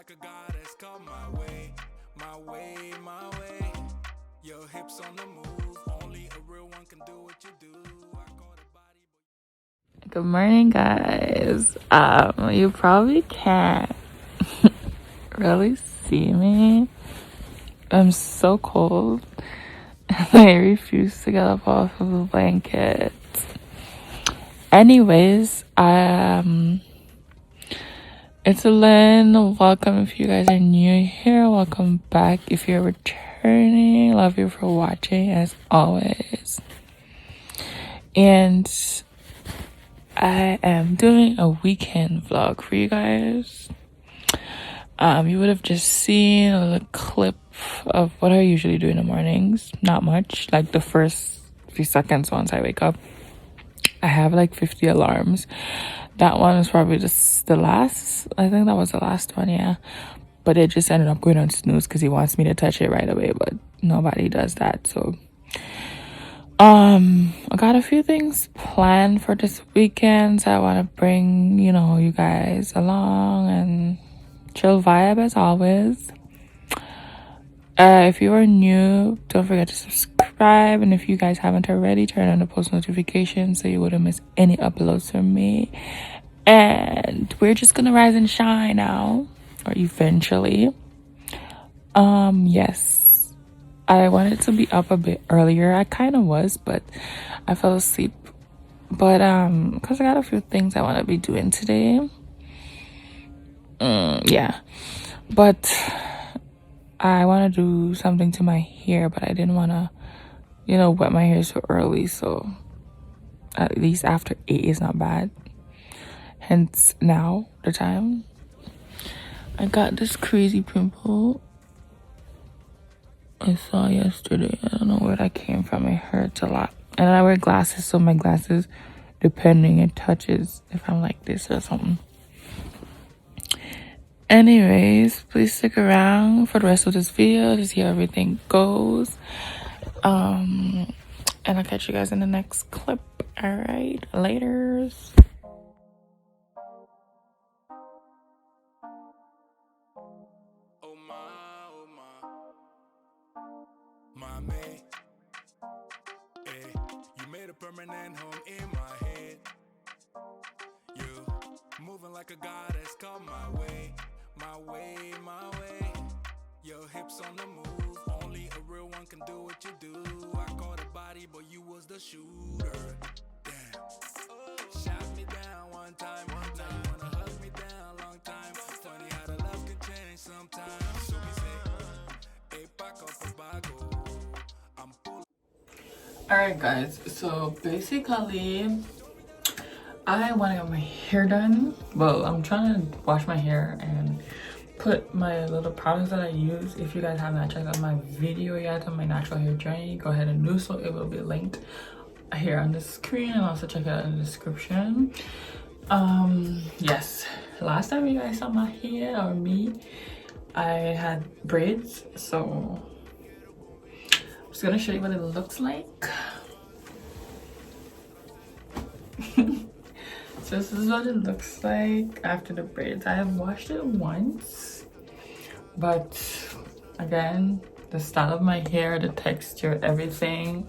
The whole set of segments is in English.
like a goddess, come my way, my way, my way. Your hips on the move, only a real one can do what you do. I call the body. Good morning, guys. You probably can't really see me. I'm so cold. I refuse to get up off of the blanket. Anyways, it's Lynn. Welcome if you guys are new here. Welcome back if you're returning. Love you for watching as always. And I am doing a weekend vlog for you guys. You would have just seen a little clip of what I usually do in the mornings. Not much, like the first few seconds once I wake up. I have like 50 alarms. That one was probably just the last. I think that was the last one, yeah. But it just ended up going on snooze because he wants me to touch it right away, but nobody does that. So I got a few things planned for this weekend. So I want to bring, you guys along and chill vibe as always. If you are new, don't forget to subscribe, and if you guys haven't already, turn on the post notifications so you wouldn't miss any uploads from me. And we're just gonna rise and shine now, or eventually. Yes, I wanted to be up a bit earlier. I kind of was, but I fell asleep. But because I got a few things I want to be doing today. Yeah, but I want to do something to my hair, but I didn't want to, wet my hair so early. So at least after 8 is not bad. Hence now the time. I got this crazy pimple I saw yesterday. I don't know where that came from. It hurts a lot. And I wear glasses, so my glasses, depending, it touches if I'm like this or something. Anyways, please stick around for the rest of this video to see how everything goes. And I'll catch you guys in the next clip. All right, laters. Oh my mate, you made a permanent home in my head. You moving like a goddess, come my way, my way, my way. Your hips on the move, only a real one can do what you do. I caught a body, but you was the shooter. Damn, shot me down one time. Now you wanna hug me down long time. Funny how the love can change sometimes. So we say, hey, Paco Papago. I'm full. Alright guys, so basically I want to get my hair done. Well, I'm trying to wash my hair and put my little products that I use. If you guys have not checked out my video yet on my natural hair journey, go ahead and do so. It will be linked here on the screen, and also check it out in the description. Yes, last time you guys saw my hair, or me, I had braids, so I'm just gonna show you what it looks like. So this is what it looks like after the braids. I have washed it once, but again, the style of my hair, the texture, everything,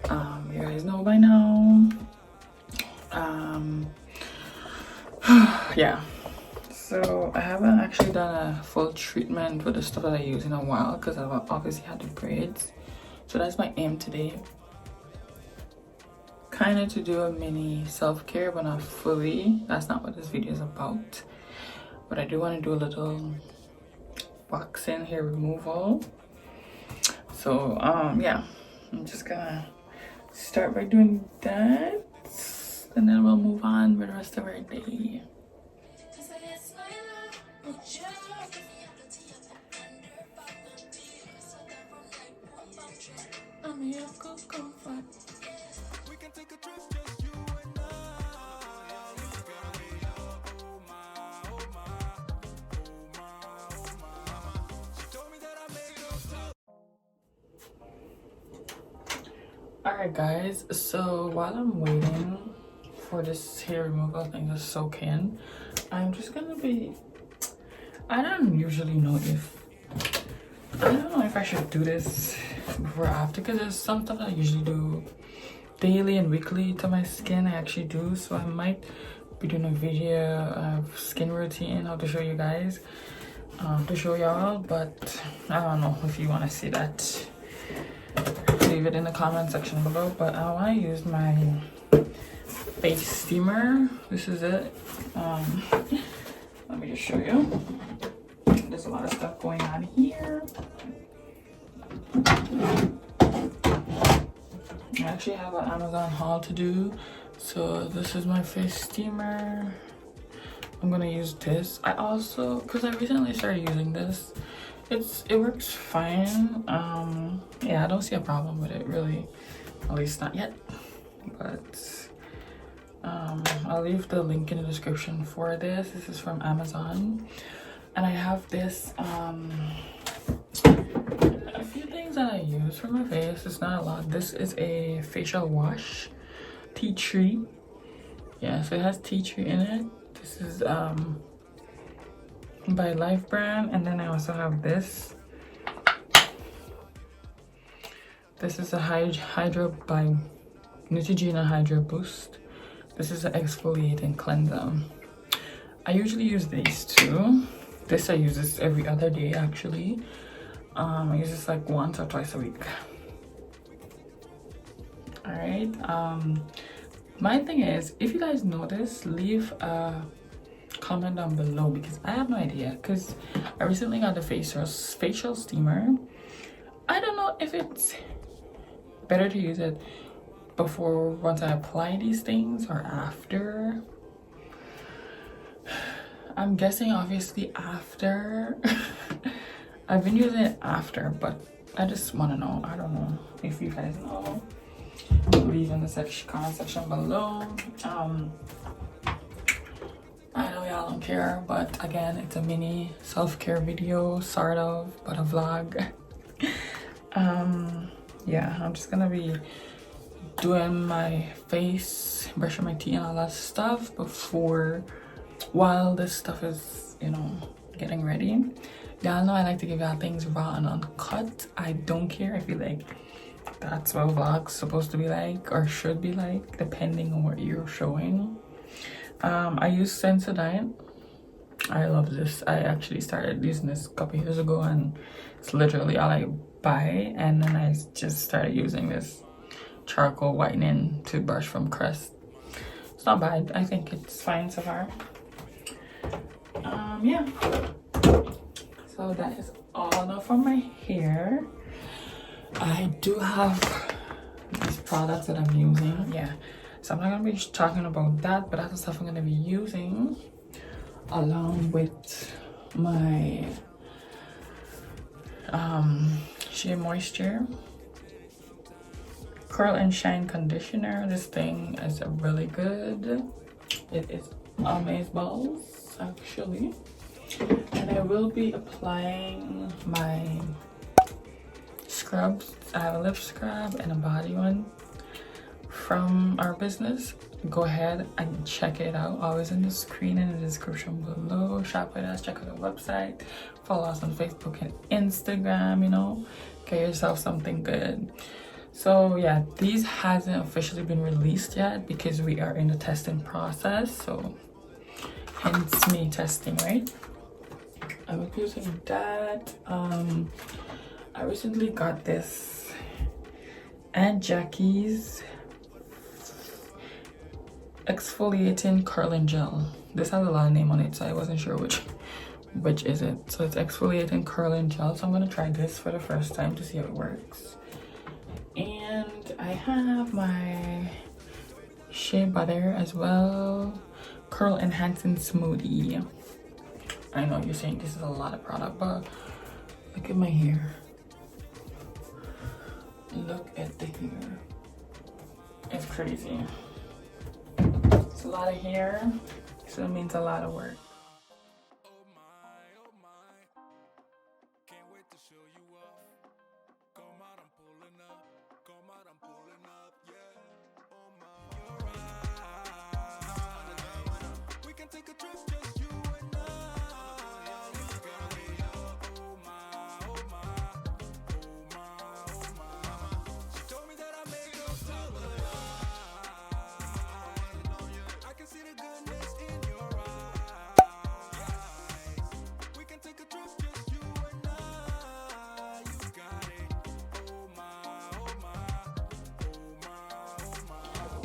you guys know by now. Yeah, so I haven't actually done a full treatment with the stuff that I use in a while because I've obviously had the braids. So that's my aim today. Kind of to do a mini self-care, but not fully. That's not what this video is about. But I do want to do a little waxing, hair removal. So yeah, I'm just gonna start by doing that, and then we'll move on with the rest of our day. We can take a trip, just you and I. Oh my, oh my, oh my, oh my. She told me that I made her. Alright guys, so while I'm waiting for this hair removal thing to soak in, I'm just gonna be I don't usually know if I should do this before or after, because there's some stuff I usually do daily and weekly to my skin. I actually do, so I might be doing a video of skin routine, how to show you guys, to show y'all. But I don't know if you want to see that. Leave it in the comment section below. But I want to use my face steamer. This is it. Let me just show you. There's a lot of stuff going on here. I actually have an Amazon haul to do. So this is my face steamer. I'm gonna use this. I also, because I recently started using this, it works fine. Yeah, I don't see a problem with it really, at least not yet. But I'll leave the link in the description for this. This is from Amazon, and I have this a few things that I use for my face. It's not a lot. This is a facial wash, tea tree. Yeah, so it has tea tree in it. This is by Life brand. And then I also have this. This is a Hydra by Neutrogena Hydra Boost. This is an exfoliating cleanser. I usually use these two. I use this every other day actually. I use this like once or twice a week. All right. My thing is, if you guys know this, leave a comment down below, because I have no idea. Because I recently got the facial steamer. I don't know if it's better to use it before, once I apply these things, or after. I'm guessing obviously after. I've been using it after, but I just want to know. I don't know if you guys know. Leave in the comment section below. I know y'all don't care, but again, it's a mini self-care video, sort of, but a vlog. Yeah, I'm just gonna be doing my face, brushing my teeth and all that stuff while this stuff is, you know, getting ready. Y'all know I like to give y'all things raw and uncut. I don't care. I feel like that's what vlog's supposed to be like, or should be like, depending on what you're showing. I use Sensodyne. I love this. I actually started using this a couple years ago, and it's literally all I buy. And then I just started using this charcoal whitening toothbrush from Crest. It's not bad. I think it's fine so far. Yeah. So that is all now for my hair. I do have these products that I'm using. Yeah. So I'm not gonna be talking about that, but that's the stuff I'm gonna be using along with my Shea Moisture Curl and Shine Conditioner. This thing is really good. It is amazeballs actually. And I will be applying my scrubs. I have a lip scrub and a body one from our business. Go ahead and check it out. Always in the screen in the description below. Shop with us, check out our website, follow us on Facebook and Instagram, you know, get yourself something good. So yeah, these hasn't officially been released yet because we are in the testing process, so hence me testing, right? I was using that. I recently got this Aunt Jackie's exfoliating curling gel. This has a lot of name on it, so I wasn't sure which is it. So it's exfoliating curling gel. So I'm gonna try this for the first time to see how it works. And I have my shea butter as well, curl enhancing smoothie. I know you're saying this is a lot of product, but look at my hair. Look at the hair. It's crazy. It's a lot of hair, so it means a lot of work. Oh my, can't wait to show you off. Come out, I'm pulling up. Come out, I'm pulling up, yeah. Oh my, you're right. We can take a trip, just you and I.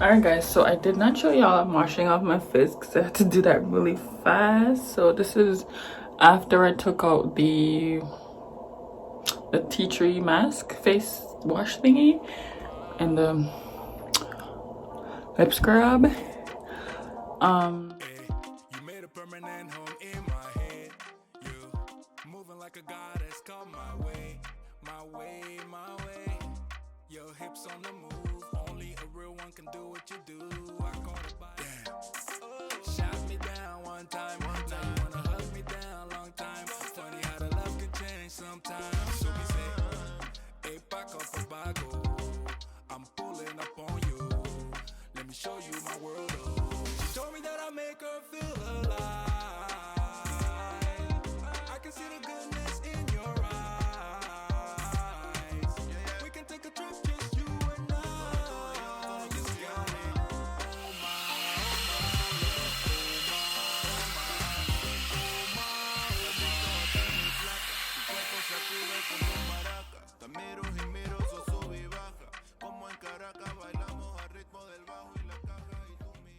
Alright guys, so I did not show y'all I'm washing off my face because I had to do that really fast. So this is after I took out the tea tree mask face wash thingy and the lip scrub. You made a permanent home in my head. You moving like a goddess, come my way, my way, my way. Your hips on the move, only a real one can do what you do. I caught it by shot me down one time. Now you wanna hug me down long time. Funny how the love can change sometimes. So we say, hey, back up a bago. I'm pulling up on you. Let me show you my world. She told me that I make her feel alive. I can see the goodness in your eyes. We can take a trip, just you and I. You got it. Te miro y miro, sos sub y baja. Como en Caracas bailamos al ritmo del bajo y la caja y tú mi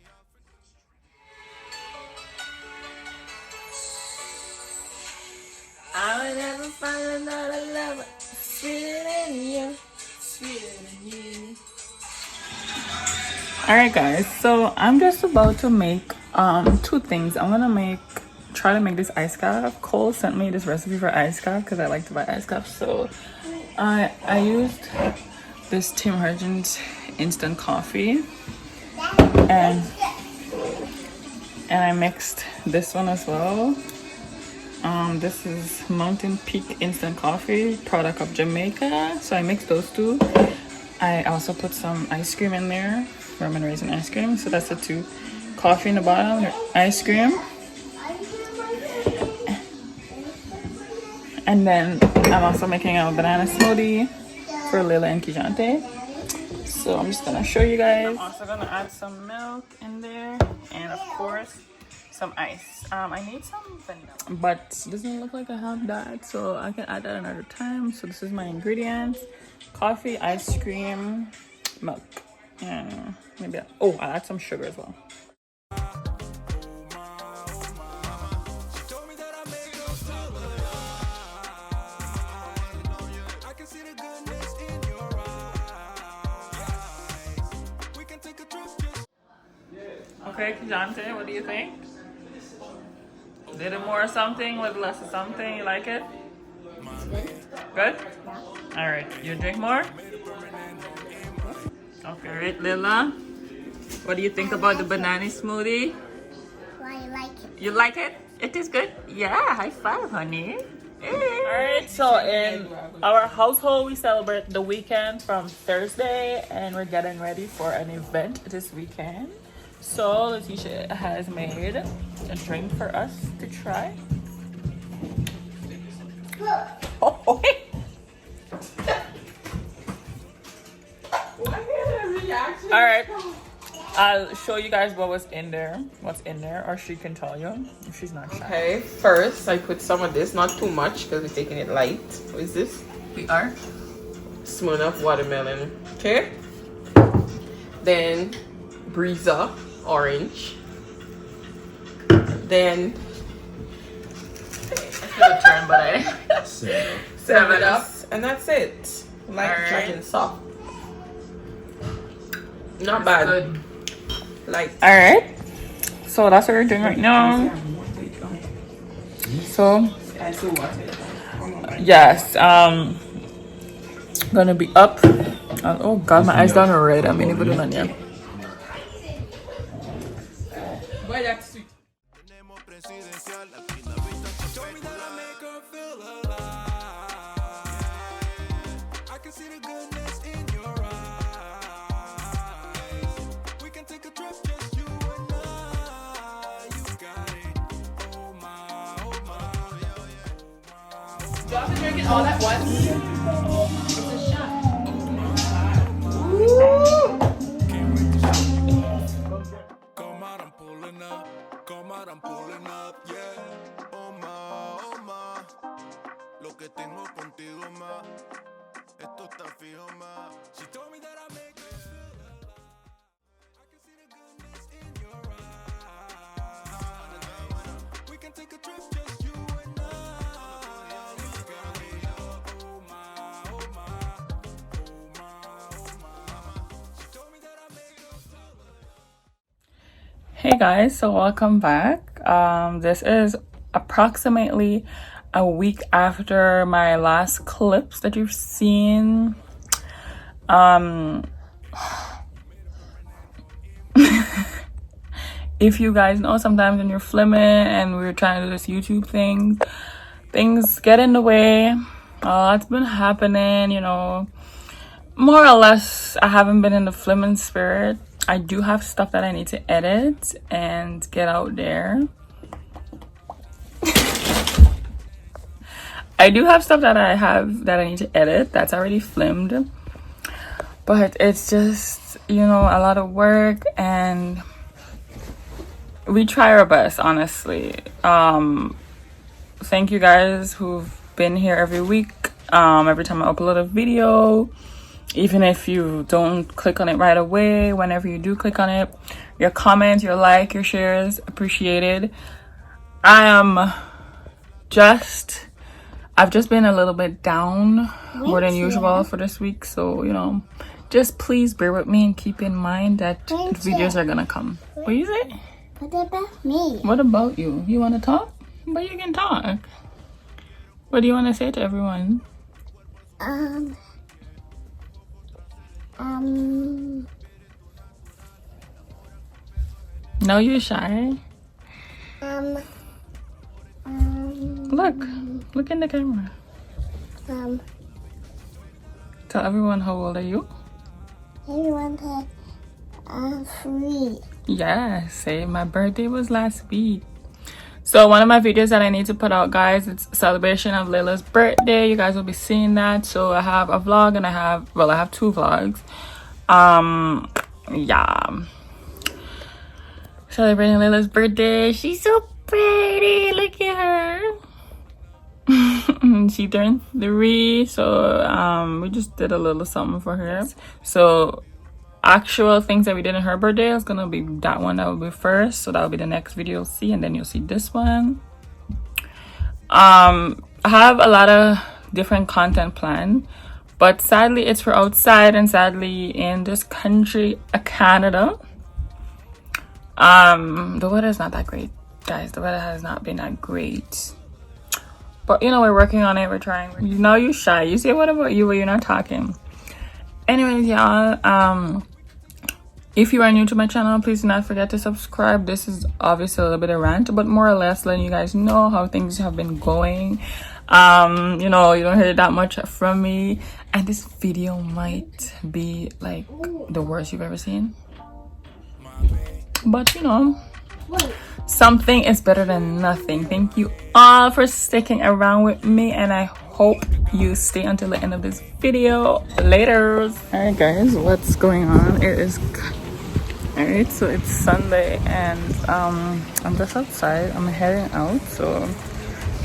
I would never find another lover sweeter than you, sweeter than you. Alright guys, so I'm just about to make two things. I'm gonna try to make this ice cap. Cole sent me this recipe for ice cap because I like to buy ice caps. So I used this Tim Hortons instant coffee and I mixed this one as well. This is Mountain Peak instant coffee, product of Jamaica. So I mixed those two. I also put some ice cream in there, rum and raisin ice cream. So that's the two. Coffee in the bottom, ice cream. And then I'm also making a banana smoothie for Lila and Kijante. So I'm just gonna show you guys. I'm also gonna add some milk in there, and of course some ice. I need some vanilla, but it doesn't look like I have that, so I can add that another time. So this is my ingredients: coffee, ice cream, milk, and maybe I'll add some sugar as well. Okay, Kijante, what do you think? Little more something, little less of something. You like it? Good? All right. You drink more? Okay, right, Lila. What do you think about the banana smoothie? I like it. You like it? It is good? Yeah, high five, honey. Alright, so in our household, we celebrate the weekend from Thursday, and we're getting ready for an event this weekend. So Letitia has made a drink for us to try. Oh, alright, I'll show you guys what's in there, or she can tell you if she's not shy. Okay, first I put some of this, not too much because we're taking it light. What is this? We are? Spoon of watermelon. Okay. Then Breeza orange. Then It's gonna turn, but I 7-Up, and that's it. Like Alright. drinking soft. Not bad. good. Like Alright, so that's what we're doing right now. So yes, gonna be up. Oh god, my eyes done red. I mean, even doing that. I can see the goodness in your eyes. We can take a trip, just you and I. You got it. Oh my, oh my. Do you have to drink it all at once? It's a shot. Come out, I'm pulling up. Come out, I'm pulling up. Yeah. Oh my, oh my. Lo que tengo contigo más. Esto está fijo más. She told me that I make her feel alive. Hey guys, so welcome back. This is approximately a week after my last clips that you've seen. If you guys know, sometimes when you're filming and we're trying to do this YouTube thing, things get in the way. It's been happening, you know. More or less, I haven't been in the filming spirit. I do have stuff that I need to edit and get out there. I do have stuff that I need to edit that's already filmed. But it's just, you know, a lot of work, and we try our best, honestly. Thank you guys who've been here every week, every time I upload a video. Even if you don't click on it right away, whenever you do click on it, your comments, your like, your shares, appreciated. I've just been a little bit down more than usual for this week. So, you know, just please bear with me and keep in mind that videos are gonna come. What is it? What about me? What about you? You want to talk? But you can talk. What do you want to say to everyone? No, you're shy. Look in the camera. Tell everyone, how old are you? Everyone said, 3. Yeah, say my birthday was last week. So one of my videos that I need to put out, guys, it's a celebration of Layla's birthday. You guys will be seeing that. So I have a vlog and I have 2 vlogs. Yeah, celebrating Layla's birthday. She's so pretty, look at her. She turned 3, so we just did a little something for her. So actual things that we did in her birthday is gonna be that one that will be first, so that will be the next video you'll see, and then you'll see this one. I have a lot of different content planned, but sadly it's for outside, and sadly in this country, Canada, the weather is not that great, guys. The weather has not been that great, but you know, we're working on it. We're trying. Now you're shy. You say, what about you, where you're not talking? Anyways, y'all, if you are new to my channel, please do not forget to subscribe. This is obviously a little bit of rant, but more or less letting you guys know how things have been going. You know, you don't hear that much from me, and this video might be like the worst you've ever seen, but you know, something is better than nothing. Thank you all for sticking around with me, and I hope you stay until the end of this video. Later. All right guys, what's going on? It is alright, so it's Sunday, and I'm just outside. I'm heading out, so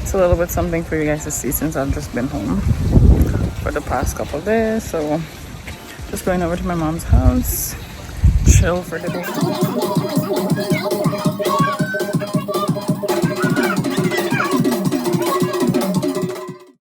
it's a little bit something for you guys to see since I've just been home for the past couple of days. So just going over to my mom's house, chill for the day.